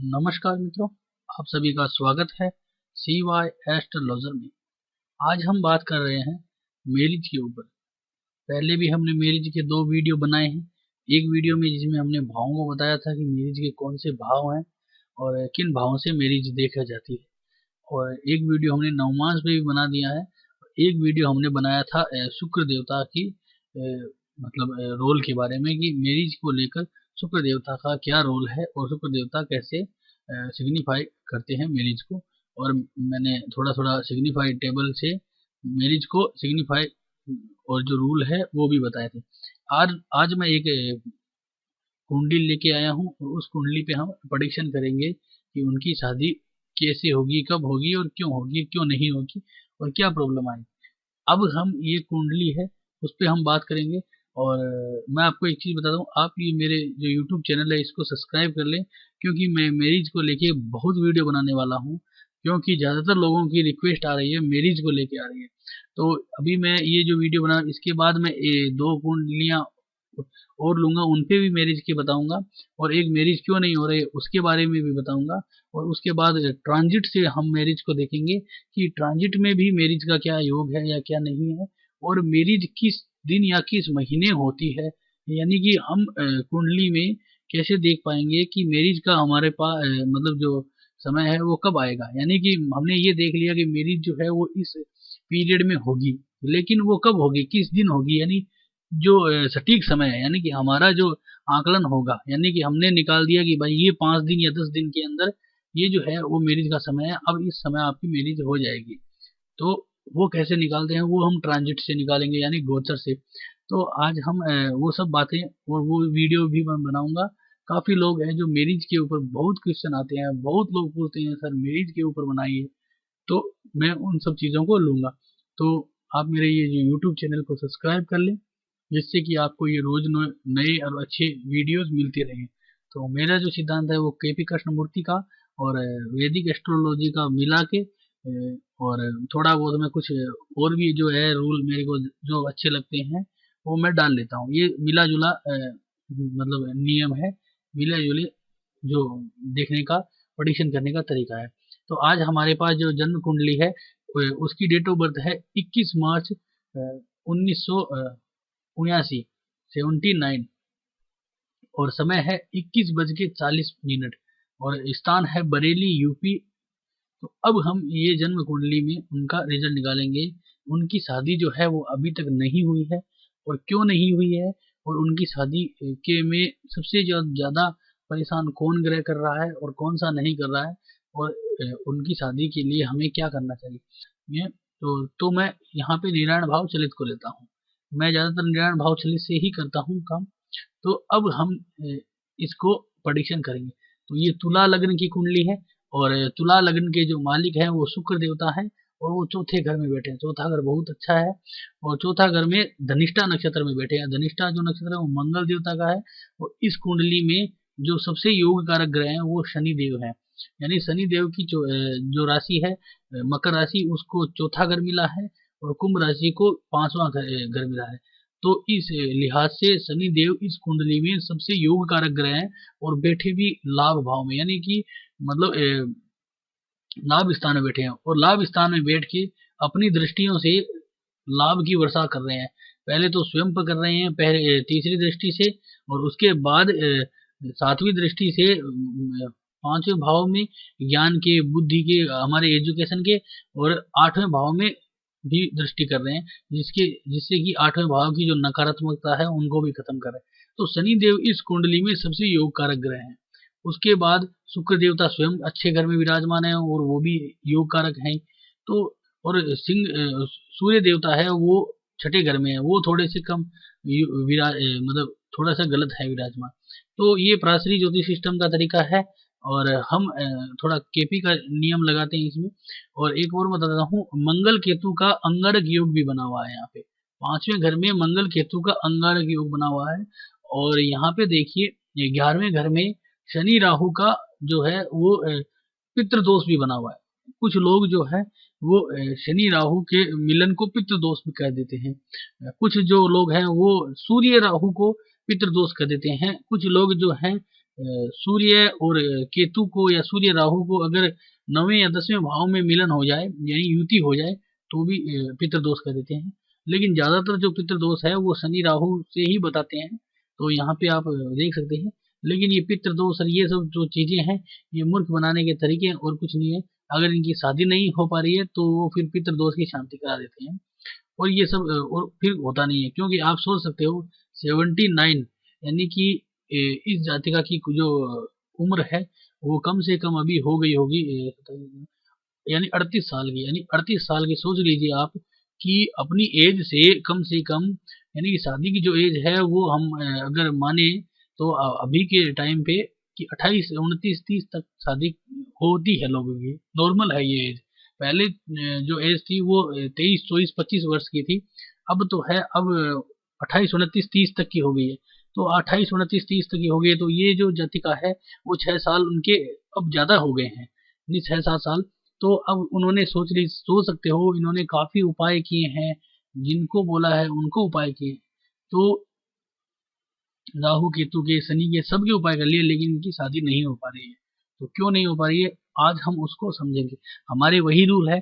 नमस्कार मित्रों, आप सभी का स्वागत है CY एस्ट्रोलॉजर में। आज हम बात कर रहे हैं मैरिज के ऊपर। पहले भी हमने मैरिज के 2 वीडियो बनाए हैं। एक वीडियो में जिसमें हमने भावों को बताया था कि मैरिज के कौन से भाव हैं और किन भावों से मैरिज देखा जाती है, और एक वीडियो हमने नवमास पे भी बना दिया है। एक वीडियो हमने बनाया था शुक्र देवता की रोल के बारे में कि मैरिज को लेकर शुक्र देवता का क्या रोल है और शुक्र देवता कैसे सिग्निफाई करते हैं मैरिज को। और मैंने थोड़ा थोड़ा सिग्निफाई टेबल से मैरिज को सिग्निफाई और जो रूल है वो भी बताए थे। आज मैं एक कुंडली लेके आया हूँ और उस कुंडली पे हम प्रेडिक्शन करेंगे कि उनकी शादी कैसे होगी, कब होगी और क्यों होगी, क्यों नहीं होगी और क्या प्रॉब्लम आएगी। अब हम ये कुंडली है उस पर हम बात करेंगे। और मैं आपको एक चीज़ बता दूं, आप ये मेरे जो YouTube चैनल है इसको सब्सक्राइब कर लें, क्योंकि मैं मैरिज को लेके बहुत वीडियो बनाने वाला हूँ। क्योंकि ज़्यादातर लोगों की रिक्वेस्ट आ रही है, मैरिज को लेके आ रही है। तो अभी मैं ये जो वीडियो बना, इसके बाद मैं 2 कुंडलियाँ और लूँगा, उन पे भी मैरिज के बताऊँगा, और एक मैरिज क्यों नहीं हो रही उसके बारे में भी बताऊँगा। और उसके बाद ट्रांजिट से हम मैरिज को देखेंगे कि ट्रांजिट में भी मैरिज का क्या योग है या क्या नहीं है, और मैरिज किस दिन या किस महीने होती है। यानी कि हम कुंडली में कैसे देख पाएंगे कि मैरिज का हमारे पास जो समय है वो कब आएगा। यानी कि हमने ये देख लिया कि मैरिज जो है वो इस पीरियड में होगी, लेकिन वो कब होगी, किस दिन होगी, यानी जो सटीक समय है, यानी कि हमारा जो आकलन होगा, यानी कि हमने निकाल दिया कि भाई ये 5 दिन या 10 दिन के अंदर ये जो है वो मैरिज का समय है, अब इस समय आपकी मैरिज हो जाएगी। तो वो कैसे निकालते हैं, वो हम ट्रांजिट से निकालेंगे, यानी गोचर से। तो आज हम वो सब बातें और वो वीडियो भी मैं बनाऊंगा। काफ़ी लोग हैं जो मैरिज के ऊपर बहुत क्वेश्चन आते हैं, बहुत लोग पूछते हैं सर मैरिज के ऊपर बनाइए, तो मैं उन सब चीज़ों को लूँगा। तो आप मेरे ये जो यूट्यूब चैनल को सब्सक्राइब कर लें, जिससे कि आपको ये रोज नए और अच्छे वीडियोस मिलते रहें। तो मेरा जो सिद्धांत है वो KP कृष्णमूर्ति का और वैदिक एस्ट्रोलॉजी का मिला के और थोड़ा बहुत मैं कुछ और भी जो है रूल मेरे को जो अच्छे लगते हैं वो मैं डाल लेता हूँ। ये मिला जुला नियम है, मिला जुले जो देखने का, प्रेडिक्शन करने का तरीका है। तो आज हमारे पास जो जन्म कुंडली है उसकी डेट ऑफ बर्थ है 21 मार्च 1979, 79, और समय है 21:40 और स्थान है बरेली यूपी। तो अब हम ये जन्म कुंडली में उनका रिजल्ट निकालेंगे। उनकी शादी जो है वो अभी तक नहीं हुई है, और क्यों नहीं हुई है, और उनकी शादी के में सबसे ज़्यादा परेशान कौन ग्रह कर रहा है और कौन सा नहीं कर रहा है, और उनकी शादी के लिए हमें क्या करना चाहिए। तो मैं यहाँ पे नारायण भाव चलित को लेता हूँ। मैं ज़्यादातर नारायण भाव चलित से ही करता हूँ काम। तो अब हम इसको प्रेडिक्शन करेंगे। तो ये तुला लग्न की कुंडली है, और तुला लग्न के जो मालिक हैं वो शुक्र देवता है, और वो चौथे घर में बैठे हैं। चौथा घर बहुत अच्छा है, और चौथा घर में धनिष्ठा नक्षत्र में बैठे हैं। धनिष्ठा जो नक्षत्र है वो मंगल देवता का है, और इस कुंडली में जो सबसे योग कारक ग्रह हैं वो शनि देव है। यानी शनि देव की जो राशि है मकर राशि, उसको चौथा घर मिला है, और कुंभ राशि को 5वां घर मिला है। तो इस लिहाज से शनि देव इस कुंडली में सबसे योग कारक ग्रह हैं, और बैठे भी लाभ भाव में, यानी कि लाभ स्थान में बैठे हैं, और लाभ स्थान में बैठ के अपनी दृष्टियों से लाभ की वर्षा कर रहे हैं। पहले तो स्वयं पर कर रहे हैं, पहले तीसरी दृष्टि से, और उसके बाद 7वीं दृष्टि से 5वें भाव में ज्ञान के, बुद्धि के, हमारे एजुकेशन के, और 8वें भाव में भी दृष्टि कर रहे हैं, जिससे कि 8वें भाव की जो नकारात्मकता है उनको भी खत्म कर रहे हैं। तो शनि देव इस कुंडली में सबसे योग कारक ग्रह हैं। उसके बाद शुक्र देवता स्वयं अच्छे घर में विराजमान है, और वो भी योग कारक हैं। तो और सूर्य देवता है वो छठे घर में है, वो थोड़े से कम थोड़ा सा गलत है विराजमान। तो ये प्राचीन ज्योतिष सिस्टम का तरीका है, और हम थोड़ा KP का नियम लगाते हैं इसमें। और एक और बताता हूँ, मंगल केतु का अंगारक योग भी बना हुआ है यहाँ पे। 5वें घर में मंगल केतु का अंगारक योग बना हुआ है, और यहाँ पे देखिए 11वें घर में शनि राहु का जो है वो पितृदोष भी बना हुआ है। कुछ लोग जो है वो शनि राहु के मिलन को पितृदोष भी कह देते हैं। कुछ जो लोग हैं वो सूर्य राहु को पितृदोष कह देते हैं। कुछ लोग जो हैं सूर्य और केतु को या सूर्य राहु को अगर 9वें या 10वें भाव में मिलन हो जाए यानी युति हो जाए तो भी पितृदोष कह देते हैं। लेकिन ज्यादातर जो पितृदोष है वो शनि राहु से ही बताते हैं, तो यहाँ पे आप देख सकते हैं। लेकिन ये पितृदोष और ये सब जो चीजें हैं ये मूर्ख बनाने के तरीके हैं और कुछ नहीं है। अगर इनकी शादी नहीं हो पा रही है तो वो फिर पितृदोष की शांति करा देते हैं और ये सब और फिर होता नहीं है, क्योंकि आप सोच सकते हो 79 यानी कि इस जातिका की जो उम्र है वो कम से कम अभी हो गई होगी यानी 38 साल की, यानी 38 साल की सोच लीजिए आप कि अपनी एज से कम यानी कि शादी की जो एज है वो हम अगर माने तो अभी के टाइम पे कि 28 29 30 तक शादी होती है लोगों की, नॉर्मल है ये एज। पहले जो एज थी वो 23 24 25 वर्ष की थी, अब तो है अब 28 29 30 तक की हो गई है। तो 28 29 30 तक की हो गई है, तो ये जो जातिका है वो 6 साल उनके अब ज्यादा हो गए हैं, यानी 6-7 साल। तो अब उन्होंने सोच सकते हो इन्होंने काफी उपाय किए हैं, जिनको बोला है उनको उपाय किए, तो राहु केतु के शनि के सबके उपाय कर लिए लेकिन इनकी शादी नहीं हो पा रही है। तो क्यों नहीं हो पा रही है आज हम उसको समझेंगे। हमारे वही रूल है,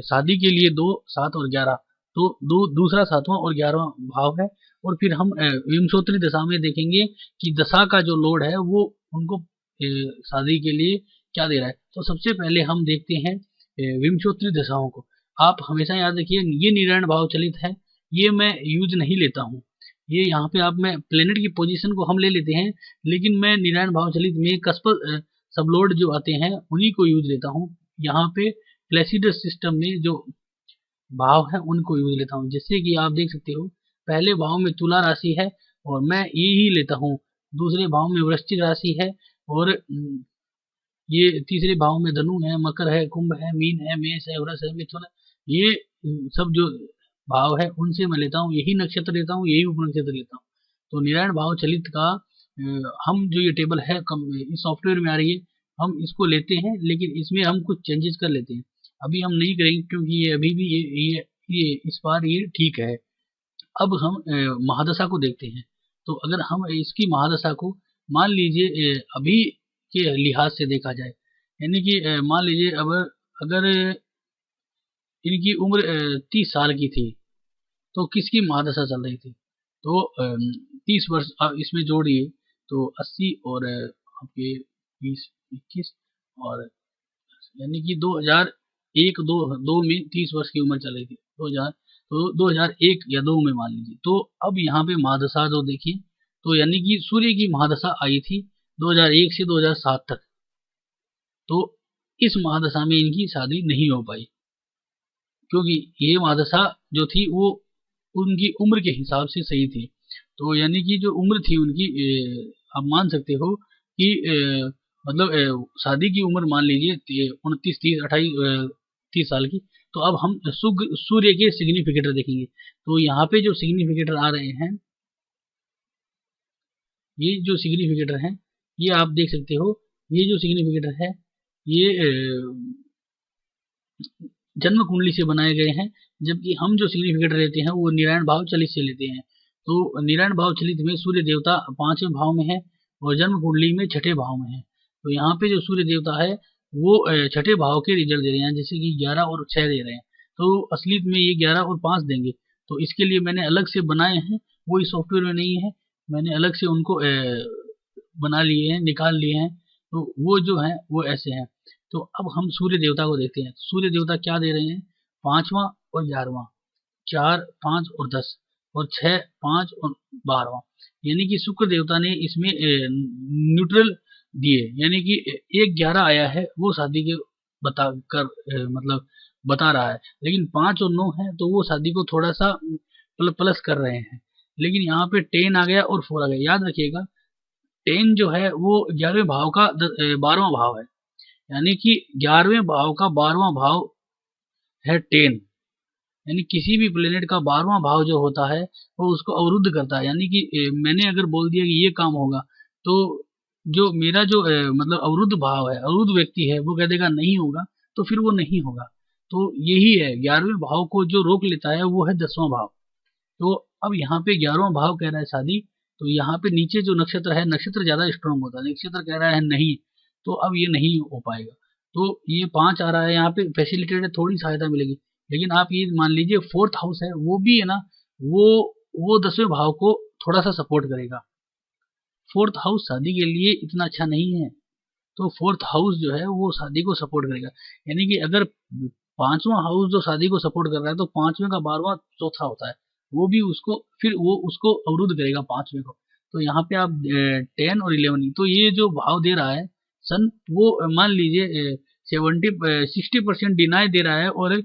शादी के लिए 2 7 और 11, तो दूसरा 7वां और 11वां भाव है। और फिर हम विंशोत्तरी दशा में देखेंगे कि दशा का जो लोड है वो उनको शादी के लिए क्या दे रहा है। तो सबसे पहले हम देखते हैं विंशोत्तरी दशाओं को। आप हमेशा याद रखिए ये निरायण भाव चलित है, ये मैं यूज नहीं लेता हूँ। ये यहाँ पे आप मैं प्लेनेट की पोजीशन को हम ले लेते हैं, लेकिन मैं निरायण भाव चलित में कस्पर सबलोड जो आते हैं उन्हीं को यूज लेता हूँ। यहाँ पे प्लेसिडस सिस्टम में जो भाव है उनको यूज लेता हूँ। जैसे कि आप देख सकते हो पहले भाव में तुला राशि है और मैं ये ही लेता हूँ। दूसरे भाव में वृश्चिक राशि है और ये तीसरे भाव में धनु है, मकर है, कुंभ है, मीन है, मेष है, वृष है, मिथुन है। ये सब जो भाव है उनसे मैं लेता हूँ, यही नक्षत्र लेता हूँ, यही उपनक्षत्र लेता हूँ। तो निरायण भाव चलित का हम जो ये टेबल है इस सॉफ्टवेयर में आ रही है, हम इसको लेते हैं, लेकिन इसमें हम कुछ चेंजेस कर लेते हैं। अभी हम नहीं करेंगे क्योंकि ये अभी भी ये इस बार ये ठीक है। अब हम महादशा को देखते हैं। तो अगर हम इसकी महादशा को मान लीजिए अभी के लिहाज से देखा जाए, यानी कि मान लीजिए अब अगर इनकी उम्र 30 साल की थी तो किसकी महादशा चल रही थी, तो 30 वर्ष इसमें जोड़िए तो 80 और आपके 20 21 और यानी कि 2001 दो में 30 वर्ष की उम्र चल रही थी, 2000 तो 2001 या 2 में मान लीजिए। तो अब यहाँ पे महादशा जो देखिए तो यानी कि सूर्य की महादशा आई थी 2001 से 2007 तक, तो इस महादशा में इनकी शादी नहीं हो पाई क्योंकि ये महादशा जो थी वो उनकी उम्र के हिसाब से सही थी। तो यानी कि जो उम्र थी उनकी आप मान सकते हो कि मतलब शादी की उम्र मान लीजिए 29 30 28 30 साल की। तो अब हम सूर्य के सिग्निफिकेटर देखेंगे। तो यहाँ पे जो सिग्निफिकेटर आ रहे हैं, ये जो सिग्निफिकेटर हैं ये आप देख सकते हो, ये जो सिग्निफिकेटर है ये जन्म कुंडली से बनाए गए हैं, जबकि हम जो सिग्निफिकेटर लेते हैं वो निरायण भाव चलित से लेते हैं। तो निरायण भाव चलित में सूर्य देवता 5वें भाव में है और जन्म कुंडली में 6ठे भाव में है। तो यहाँ पे जो सूर्य देवता है वो 6ठे भाव के रिजल्ट दे रहे हैं, जैसे कि 11 और 6 दे रहे हैं। तो असलियत में ये 11 और 5 देंगे। तो इसके लिए मैंने अलग से बनाए हैं, वो इस सॉफ्टवेयर में नहीं है, मैंने अलग से उनको बना लिए हैं, निकाल लिए हैं। तो वो जो है वो ऐसे हैं। तो अब हम सूर्य देवता को देखते हैं। सूर्य देवता क्या दे रहे हैं, 5वां और 11वां, 4 5 और 10 और 6 5 और 12वां, यानी कि शुक्र देवता ने इसमें न्यूट्रल दिए, यानी कि 1 11 आया है वो शादी के बता कर मतलब बता रहा है, लेकिन 5 और 9 है तो वो शादी को थोड़ा सा प्लस कर रहे हैं। लेकिन यहाँ पे 10 आ गया और 4 आ गया। याद रखिएगा 10 जो है वो 11वें भाव का 12वां भाव है, यानी कि 11वें भाव का 12वां भाव है 10, यानी किसी भी प्लेनेट का 12वां भाव जो होता है वो उसको अवरुद्ध करता है। यानी कि मैंने अगर बोल दिया कि ये काम होगा तो जो मेरा जो मतलब अवरुद्ध भाव है, अवरुद्ध व्यक्ति है, वो कह देगा नहीं होगा, तो फिर वो नहीं होगा। तो यही है 11वें भाव को जो रोक लेता है वो है 10वां भाव। तो अब यहाँ पे 11वां भाव कह रहा है शादी, तो यहाँ पे नीचे जो नक्षत्र है, नक्षत्र ज्यादा स्ट्रॉन्ग होता है, नक्षत्र कह रहा है नहीं, तो अब ये नहीं हो पाएगा। तो ये 5 आ रहा है, यहाँ पे फैसिलिटेटेड थोड़ी सहायता मिलेगी। लेकिन आप ये मान लीजिए 4th हाउस है, वो भी है ना, वो 10वें भाव को थोड़ा सा सपोर्ट करेगा। 4th हाउस शादी के लिए इतना अच्छा नहीं है, तो 4th हाउस जो है वो शादी को सपोर्ट करेगा। यानी कि अगर 5वां हाउस जो शादी को सपोर्ट कर रहा है, तो 5वें का 12वां चौथा होता है, वो भी उसको फिर वो उसको अवरुद्ध करेगा 5वें को। तो यहाँ पे आप 10 और 11, तो ये जो भाव दे रहा है सन, वो मान लीजिए 60% डिनाई दे रहा है और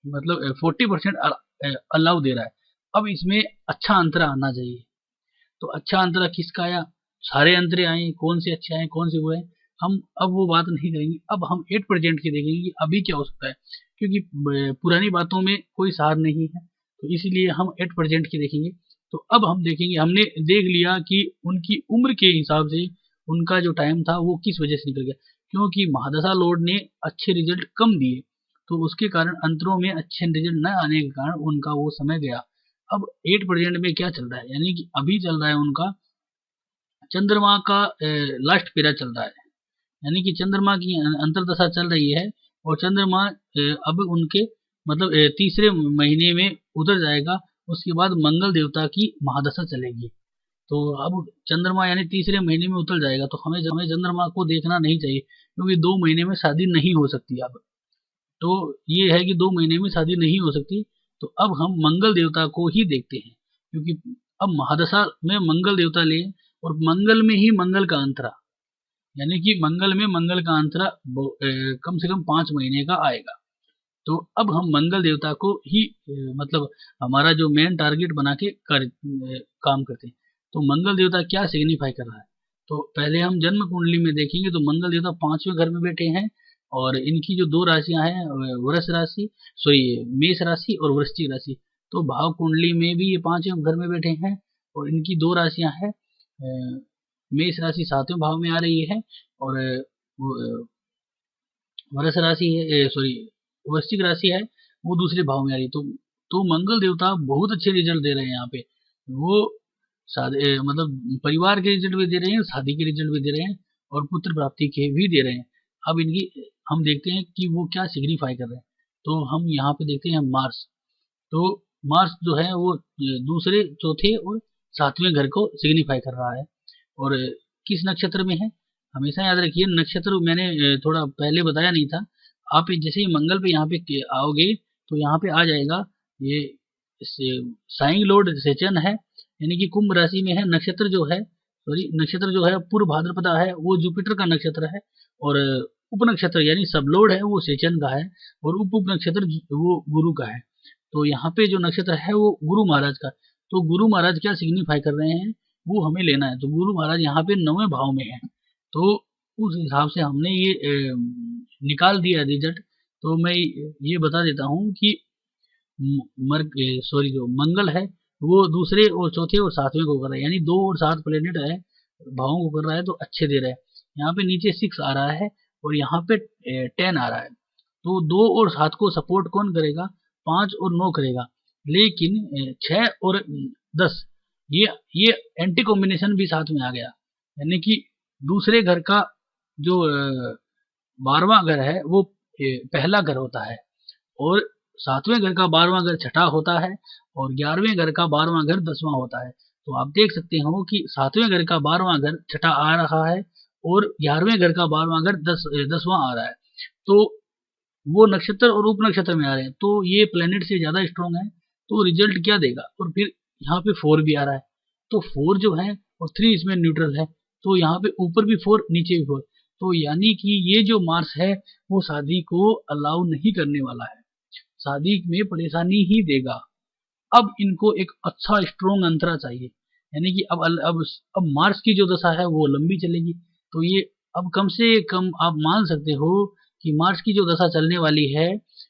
मतलब 40% अलाउ दे रहा है। अब इसमें अच्छा अंतर आना चाहिए। तो अच्छा अंतरा किसका आया, सारे अंतरे आए, कौन से अच्छे आए कौन से हुए, हम अब वो बात नहीं करेंगे। अब हम 8% की देखेंगे कि अभी क्या हो सकता है, क्योंकि पुरानी बातों में कोई सार नहीं है, तो इसीलिए हम 8% की देखेंगे। तो अब हम देखेंगे, हमने देख लिया कि उनकी उम्र के हिसाब से उनका जो टाइम था वो किस वजह से निकल गया, क्योंकि महादशा लॉर्ड ने अच्छे रिजल्ट कम दिए, तो उसके कारण अंतरों में अच्छे रिजल्ट न आने के कारण उनका वो समय गया। अब 8% में क्या चल रहा है, यानी कि अभी चल रहा है उनका चंद्रमा का लास्ट फेरा चल रहा है, यानी कि चंद्रमा की अंतरदशा चल रही है, और चंद्रमा अब उनके मतलब तीसरे महीने में उतर जाएगा। उसके बाद मंगल देवता की महादशा चलेगी। तो अब चंद्रमा यानी तीसरे महीने में उतर जाएगा, तो हमें चंद्रमा को देखना नहीं चाहिए, क्योंकि 2 महीने में शादी नहीं हो सकती। अब तो ये है कि 2 महीने में शादी नहीं हो सकती, तो अब हम मंगल देवता को ही देखते हैं, क्योंकि अब महादशा में मंगल देवता ले, और मंगल में ही मंगल का अंतरा, यानी कि मंगल में मंगल का अंतरा कम से कम 5 महीने का आएगा। तो अब हम मंगल देवता को ही मतलब हमारा जो मेन टारगेट बना के काम करते हैं। तो मंगल देवता क्या सिग्निफाई कर रहा है, तो पहले हम जन्म कुंडली में देखेंगे, तो मंगल देवता 5वें घर में बैठे हैं, और इनकी जो 2 राशियां हैं, वृष राशि मेष राशि और वृश्चिक राशि, तो भाव कुंडली में भी ये 5वें घर में बैठे हैं, और इनकी 2 राशियां हैं, मेष राशि 7वें भाव में आ रही है, और वृष राशि है वृश्चिक राशि है, वो दूसरे भाव में आ रही है। तो मंगल देवता बहुत अच्छे रिजल्ट दे रहे हैं यहाँ पे, वो मतलब परिवार के रिजल्ट भी दे रहे हैं, शादी के रिजल्ट भी दे रहे हैं, और पुत्र प्राप्ति के भी दे रहे हैं। अब इनकी हम देखते हैं कि वो क्या सिग्निफाई कर रहे हैं। तो हम यहाँ पे देखते हैं मार्स। तो मार्स जो है वो दूसरे, चौथे और 7वें घर को सिग्निफाई कर रहा है, और किस नक्षत्र में है, हमेशा याद रखिए नक्षत्र मैंने थोड़ा पहले बताया नहीं था। आप जैसे ही मंगल पे यहाँ पे आओगे, तो यहाँ पे आ जाएगा ये साइन लॉर्ड सेचन है, यानी कि कुंभ राशि में है। नक्षत्र जो है पूर्व भाद्रपदा है, वो जुपिटर का नक्षत्र है, और उप नक्षत्र यानी सब लॉर्ड है वो सेचन का है, और उप नक्षत्र वो गुरु का है। तो यहाँ पे जो नक्षत्र है वो गुरु महाराज का, तो गुरु महाराज क्या सिग्निफाई कर रहे हैं वो हमें लेना है। तो गुरु महाराज यहाँ पे 9वें भाव में है, तो उस हिसाब से हमने ये निकाल दिया रिजल्ट। तो मैं ये बता देता हूँ कि जो मंगल है वो दूसरे और चौथे और 7वें को कर रहा है, यानी 2 और 7 प्लेनेट है भावों को कर रहा है, तो अच्छे दे रहा है। यहाँ पे नीचे 6 आ रहा है, और यहाँ पे 10 आ रहा है, तो 2 और 7 को सपोर्ट कौन करेगा, 5 और 9 करेगा। लेकिन 6 और 10 ये एंटी कॉम्बिनेशन भी साथ में आ गया, यानी कि दूसरे घर का जो 12वां घर है वो पहला घर होता है, और 7वें घर का 12वां घर छठा होता है, और 11वें घर का 12वां घर 10वां होता है। तो आप देख सकते हो कि 7वें घर का 12वां घर छठा आ रहा है, और 11वें घर का 12वां घर 10वां आ रहा है। तो वो नक्षत्र और उप नक्षत्र में आ रहे हैं, तो ये प्लेनेट से ज्यादा स्ट्रॉन्ग है। तो रिजल्ट क्या देगा, और फिर यहाँ पे 4 भी आ रहा है, तो 4 जो है और 3 इसमें न्यूट्रल है, तो यहाँ पे ऊपर भी 4 नीचे भी 4, तो यानी कि ये जो मार्स है वो शादी को अलाउ नहीं करने वाला है, शादी में परेशानी ही देगा। अब इनको एक अच्छा स्ट्रॉन्ग अंतरा चाहिए, यानी कि अब मार्स की जो दशा है वो लंबी चलेगी। तो ये अब कम से कम आप मान सकते हो कि मार्स की जो दशा चलने वाली है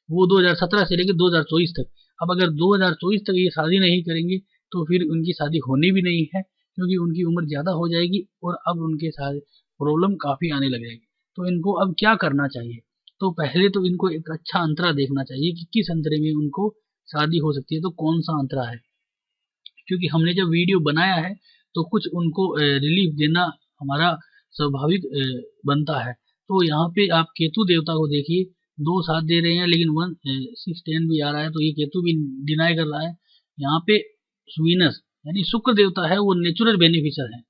वो 2017 से लेकर 2024 तक। अब अगर 2024 तक ये शादी नहीं करेंगे, तो फिर उनकी शादी होनी भी नहीं है, क्योंकि उनकी उम्र ज़्यादा हो जाएगी, और अब उनके साथ प्रॉब्लम काफ़ी आने लग जाएगी। तो इनको अब क्या करना चाहिए, तो पहले तो इनको एक अच्छा अंतरा देखना चाहिए कि किस अंतरे में उनको शादी हो सकती है, तो कौन सा अंतरा है। क्योंकि हमने जब वीडियो बनाया है तो कुछ उनको रिलीफ देना हमारा स्वाभाविक बनता है। तो यहाँ पे आप केतु देवता को देखिए, 2 साथ दे रहे हैं लेकिन 1 6 10 भी आ रहा है, तो ये केतु भी डिनाई कर रहा है। यहाँ पे वीनस यानी शुक्र देवता है, वो नेचुरल बेनिफिशियर है।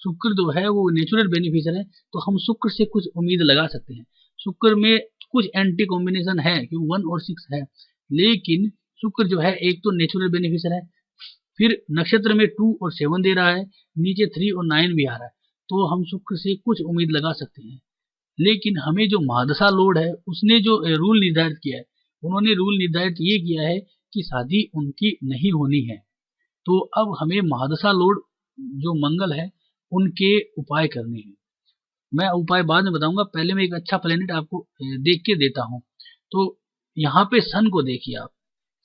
शुक्र जो है वो नेचुरल बेनिफिशियर है, तो हम शुक्र से कुछ उम्मीद लगा सकते हैं। शुक्र में कुछ एंटी कॉम्बिनेशन है क्योंकि 1 और 6 है, लेकिन शुक्र जो है एक तो नेचुरल बेनिफिशियर है, फिर नक्षत्र में 2 और 7 दे रहा है, नीचे 3 और 9 भी आ रहा है, तो हम शुक्र से कुछ उम्मीद लगा सकते हैं। लेकिन हमें जो महादशा लॉर्ड है उसने जो रूल निर्धारित किया है, उन्होंने रूल निर्धारित ये किया है कि शादी उनकी नहीं होनी है। तो अब हमें महादशा लॉर्ड जो मंगल है उनके उपाय करने हैं। मैं उपाय बाद में बताऊंगा, पहले मैं एक अच्छा प्लेनेट आपको देख के देता हूँ। तो यहाँ पे सन को देखिए आप,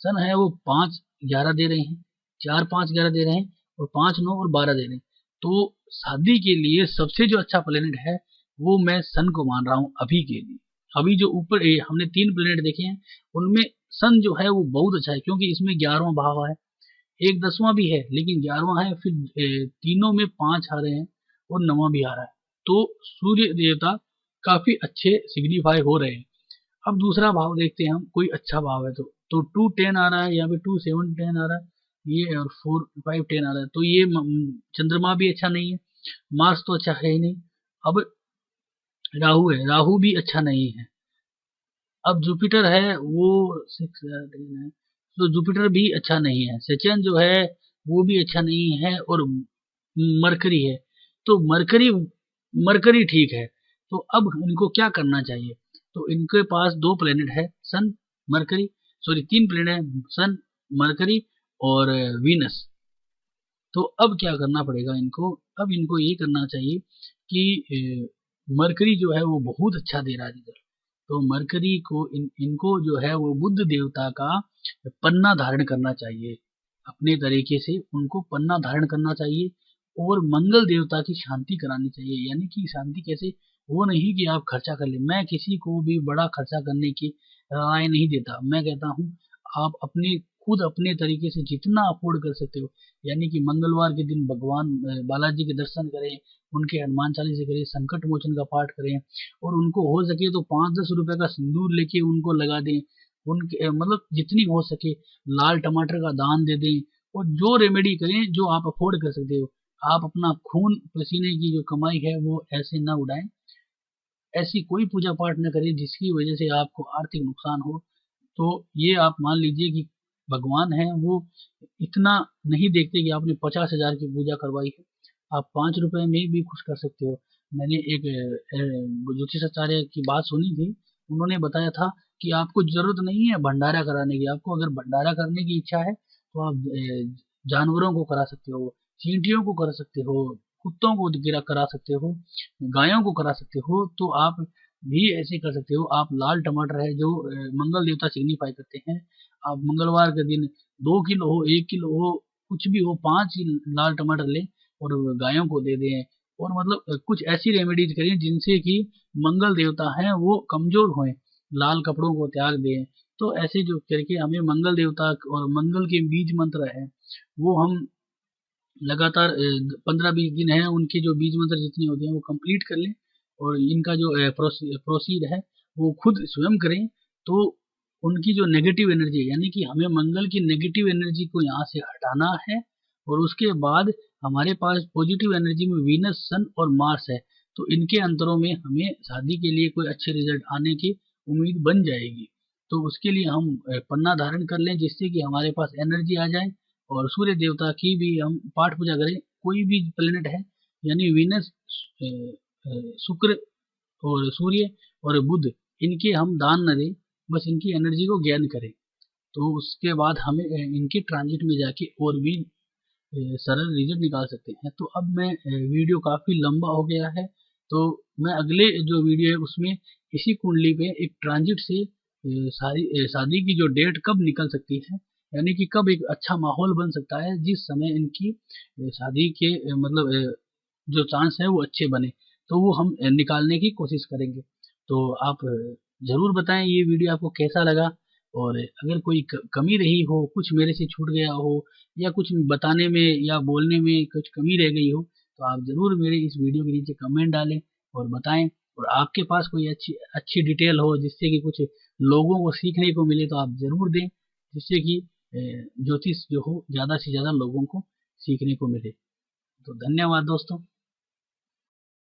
सन है वो 5 11 दे रहे हैं, 4 5 11 दे रहे हैं और 5 9 और 12 दे रहे हैं। तो शादी के लिए सबसे जो अच्छा प्लेनेट है वो मैं सन को मान रहा हूँ अभी के लिए। अभी जो ऊपर हमने 3 प्लेनेट देखे हैं उनमें सन जो है वो बहुत अच्छा है, क्योंकि इसमें 11वां भाव है, एक 10वां भी है लेकिन 11वां है, फिर तीनों में 5 आ रहे हैं और 9वां भी आ रहा है। तो सूर्य देवता काफी अच्छे सिग्निफाई हो रहे हैं। अब दूसरा भाव देखते हैं हम, कोई अच्छा भाव है तो 2 10 आ रहा है, यहाँ पे 2 7 10 आ रहा है, ये और 4 5 10 आ रहा है, तो ये चंद्रमा भी अच्छा नहीं है, मार्स तो अच्छा है ही नहीं। अब राहु है, राहु भी अच्छा नहीं है। अब जुपिटर है वो 6 है, तो जुपिटर भी अच्छा नहीं है। सेचन जो है वो भी अच्छा नहीं है, और मरकरी है, तो मरकरी मरकरी ठीक है। तो अब इनको क्या करना चाहिए, तो इनके पास 2 प्लेनेट है, सन मरकरी, सॉरी 3 प्लेनेट है, सन मरकरी और वीनस। तो अब क्या करना पड़ेगा इनको, अब इनको ये करना चाहिए कि मरकरी जो है वो बहुत अच्छा दे रहा है रिजल्ट, तो मरकरी को इनको जो है वो बुध देवता का पन्ना धारण करना चाहिए, अपने तरीके से उनको पन्ना धारण करना चाहिए, और मंगल देवता की शांति करानी चाहिए। यानी कि शांति कैसे, वो नहीं कि आप खर्चा कर ले, मैं किसी को भी बड़ा खर्चा करने की राय नहीं देता, मैं कहता हूँ आप अपने खुद अपने तरीके से जितना अफोर्ड कर सकते हो, यानी कि मंगलवार के दिन भगवान बालाजी के दर्शन करें, उनके हनुमान चालीसा करें, संकट मोचन का पाठ करें, और उनको हो सके तो 5-10 रुपए का सिंदूर लेके उनको लगा दें, उनके मतलब जितनी हो सके लाल टमाटर का दान दे दें, और जो रेमेडी करें जो आप अफोर्ड कर सकते हो। आप अपना खून पसीने की जो कमाई है वो ऐसे ना उड़ाएं, ऐसी कोई पूजा पाठ न करें जिसकी वजह से आपको आर्थिक नुकसान हो। तो ये आप मान लीजिए कि भगवान है वो इतना नहीं देखते कि आपने 50,000 की पूजा करवाई है, आप 5 रुपए में भी खुश कर सकते हो। मैंने एक ज्योतिषाचार्य की बात सुनी थी, उन्होंने बताया था कि आपको जरूरत नहीं है भंडारा कराने की, आपको अगर भंडारा करने की इच्छा है तो आप जानवरों को करा सकते हो, चींटियों को करा सकते हो, कुत्तों को गिरा करा सकते हो, गायों को करा सकते हो, तो आप भी ऐसे कर सकते हो। आप लाल टमाटर है जो मंगल देवता सिग्निफाई करते हैं, आप मंगलवार के दिन 2 किलो हो 1 किलो हो कुछ भी हो 5 ही लाल टमाटर लें और गायों को दे दें, और मतलब कुछ ऐसी रेमेडीज करें जिनसे कि मंगल देवता हैं वो कमजोर हों, लाल कपड़ों को त्याग दें। तो ऐसे जो करके हमें मंगल देवता और मंगल के बीज मंत्र है वो हम लगातार 15-20 दिन है, उनके जो बीज मंत्र जितने होते हैं वो कंप्लीट कर लें, और इनका जो प्रोसीड है वो खुद स्वयं करें। तो उनकी जो नेगेटिव एनर्जी, यानी कि हमें मंगल की नेगेटिव एनर्जी को यहाँ से हटाना है, और उसके बाद हमारे पास पॉजिटिव एनर्जी में वीनस सन और मार्स है, तो इनके अंतरों में हमें शादी के लिए कोई अच्छे रिजल्ट आने की उम्मीद बन जाएगी। तो उसके लिए हम पन्ना धारण कर लें जिससे कि हमारे पास एनर्जी आ जाए, और सूर्य देवता की भी हम पाठ पूजा करें। कोई भी प्लेनेट है यानी वीनस, शुक्र और सूर्य और बुध, इनके हम दान न दें, बस इनकी एनर्जी को ज्ञान करें। तो उसके बाद हमें इनके ट्रांजिट में जाके और भी सरल रिजल्ट निकाल सकते हैं। तो अब मैं वीडियो काफ़ी लंबा हो गया है, तो मैं अगले जो वीडियो है उसमें इसी कुंडली पे एक ट्रांजिट से शादी की जो डेट कब निकल सकती है, यानी कि कब एक अच्छा माहौल बन सकता है जिस समय इनकी शादी के मतलब जो चांस है वो अच्छे बने, तो वो हम निकालने की कोशिश करेंगे। तो आप ज़रूर बताएं ये वीडियो आपको कैसा लगा, और अगर कोई कमी रही हो, कुछ मेरे से छूट गया हो, या कुछ बताने में या बोलने में कुछ कमी रह गई हो, तो आप ज़रूर मेरे इस वीडियो के नीचे कमेंट डालें और बताएं। और आपके पास कोई अच्छी अच्छी डिटेल हो जिससे कि कुछ लोगों को सीखने को मिले, तो आप ज़रूर दें, जिससे कि ज्योतिष जो हो ज़्यादा से ज़्यादा लोगों को सीखने को मिले। तो धन्यवाद दोस्तों।